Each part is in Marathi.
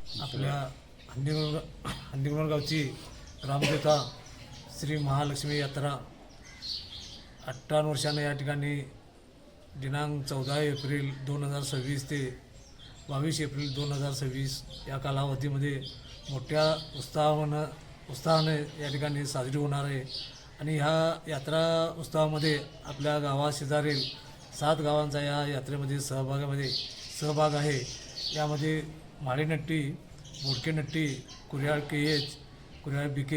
आपल्या हंदिगोनर गावची ग्रामदेवता श्री महालक्ष्मी यात्रा 58 वर्षानं या ठिकाणी दिनांक 14 एप्रिल 2026 ते 22 एप्रिल 2026 या कालावधीमध्ये मोठ्या उत्साहाने या ठिकाणी साजरी होणार आहे। आणि ह्या यात्रा उत्सवामध्ये आपल्या गावाशेजारील 7 गावांचा या यात्रेमध्ये सहभाग आहे। यामध्ये माळेनट्टी, बोडकेनट्टी, कुर्याळ KH, कुर्याळ BK,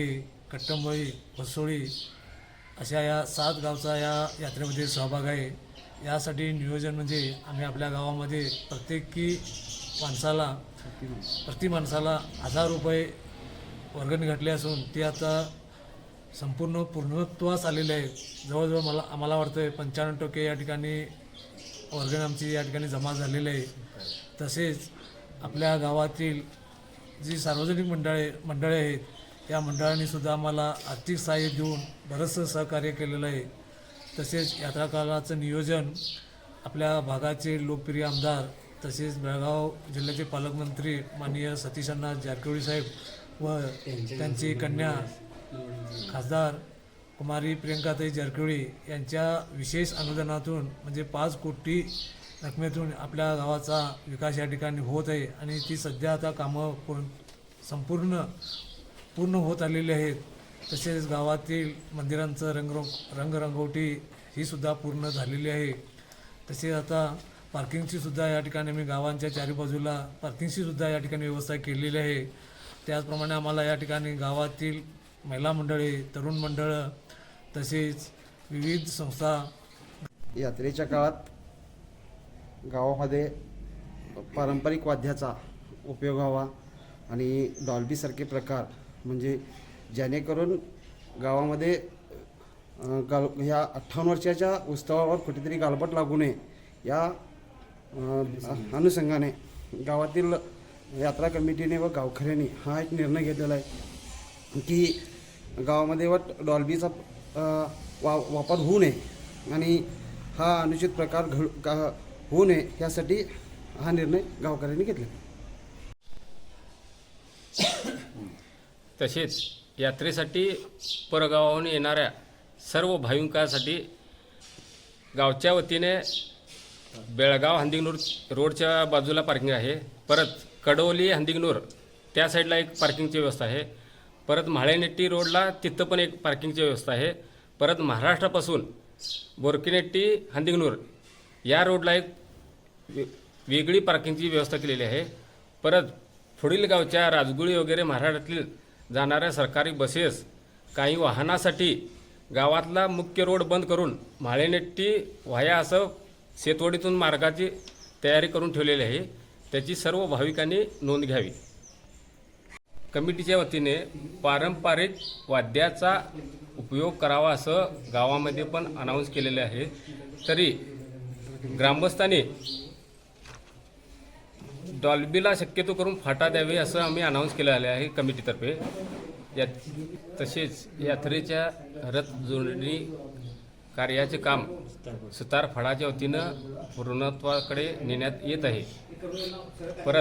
कट्टंबळी, वसोळी अशा या 7 गावचा या यात्रेमध्ये सहभाग आहे। यासाठी नियोजन म्हणजे आम्ही आपल्या गावामध्ये प्रति माणसाला 1000 रुपये वर्गणी घातली असून ती आता संपूर्ण पूर्णत्वास आलेली आहे। जवळजवळ आम्हाला वाटतं 95% या ठिकाणी वर्गणी आमची या ठिकाणी जमा झालेली आहे। तसेच आपल्या गावातील जी सार्वजनिक मंडळे आहेत या मंडळांनी सुद्धा आम्हाला आर्थिक सहाय्य देऊन बरंचसं सहकार्य केलेलं आहे। तसेच यात्रा कालाचं नियोजन आपल्या भागाचे लोकप्रिय आमदार तसेच बेळगाव जिल्ह्याचे पालकमंत्री माननीय सतीशअण्णा जारकिहोळी साहेब व त्यांची कन्या खासदार कुमारी प्रियंकाताई जारकिहोळी यांच्या विशेष अनुदानातून म्हणजे 5 कोटी रकमेतून आपल्या गावाचा विकास या ठिकाणी होत आहे। आणि ती सध्या आता कामं पूर्ण होत आलेली आहेत। तसेच गावातील मंदिरांचं रंगरंगोटी ही सुद्धा पूर्ण झालेली आहे। तसेच आता पार्किंगची सुद्धा या ठिकाणी मी गावांच्या चारी बाजूला पार्किंगची सुद्धा या ठिकाणी व्यवस्था केलेली आहे। त्याचप्रमाणे आम्हाला या ठिकाणी गावातील महिला मंडळे, तरुण मंडळं तसेच विविध संस्था यात्रेच्या काळात गावामध्ये पारंपरिक वाद्याचा उपयोग व्हावा आणि डॉल्बीसारखे प्रकार म्हणजे जेणेकरून गावामध्ये ह्या 58 वर्षाच्या उत्सवावर कुठेतरी गालबोट लागू नये या अनुषंगाने गावातील यात्रा कमिटीने व गावकऱ्यांनी हा एक निर्णय घेतलेला आहे की गावामध्ये डॉल्बीचा वापर होऊ नये आणि हा अनुचित प्रकार होऊ नये यासाठी हा निर्णय गावकऱ्यांनी घेतला। तसेच यात्रेसाठी परगावाहून येणाऱ्या सर्व भाविकांसाठी गावच्या वतीने बेळगाव हंदिगनूर रोडच्या बाजूला पार्किंग आहे। परत कडोली हंदिगनूर त्या साईडला एक पार्किंगची व्यवस्था आहे। परत म्हाळेनट्टी रोडला तिथं पण एक पार्किंगची व्यवस्था आहे। परत महाराष्ट्रापासून बोरकीनेट्टी हंदिगनूर या रोडला एक वेगळी पार्किंगची व्यवस्था केलेली आहे। परत पुढील गावच्या राजगुळी वगैरे महाराष्ट्रातील जाणाऱ्या सरकारी बसेस काही वाहनासाठी गावातला मुख्य रोड बंद करून म्हाळेनट्टी व्हाया असं शेतवडीतून मार्गाची तयारी करून ठेवलेली आहे। त्याची सर्व भाविकांनी नोंद घ्यावी। कमिटीच्या वतीने पारंपरिक वाद्याचा उपयोग करावा असं गावामध्ये पण अनाऊन्स केलेले आहे। तरी ग्रामस्थांनी डॉल्बीला शक्यतो करून फाटा द्यावे असं आम्ही अनाऊन्स केलेले आहे कमिटीतर्फे। तसेच यात्रेच्या रथ जोडणी कार्याचे काम सुतार फळाच्या वतीनं पूर्णत्वाकडे नेण्यात येत आहे। परत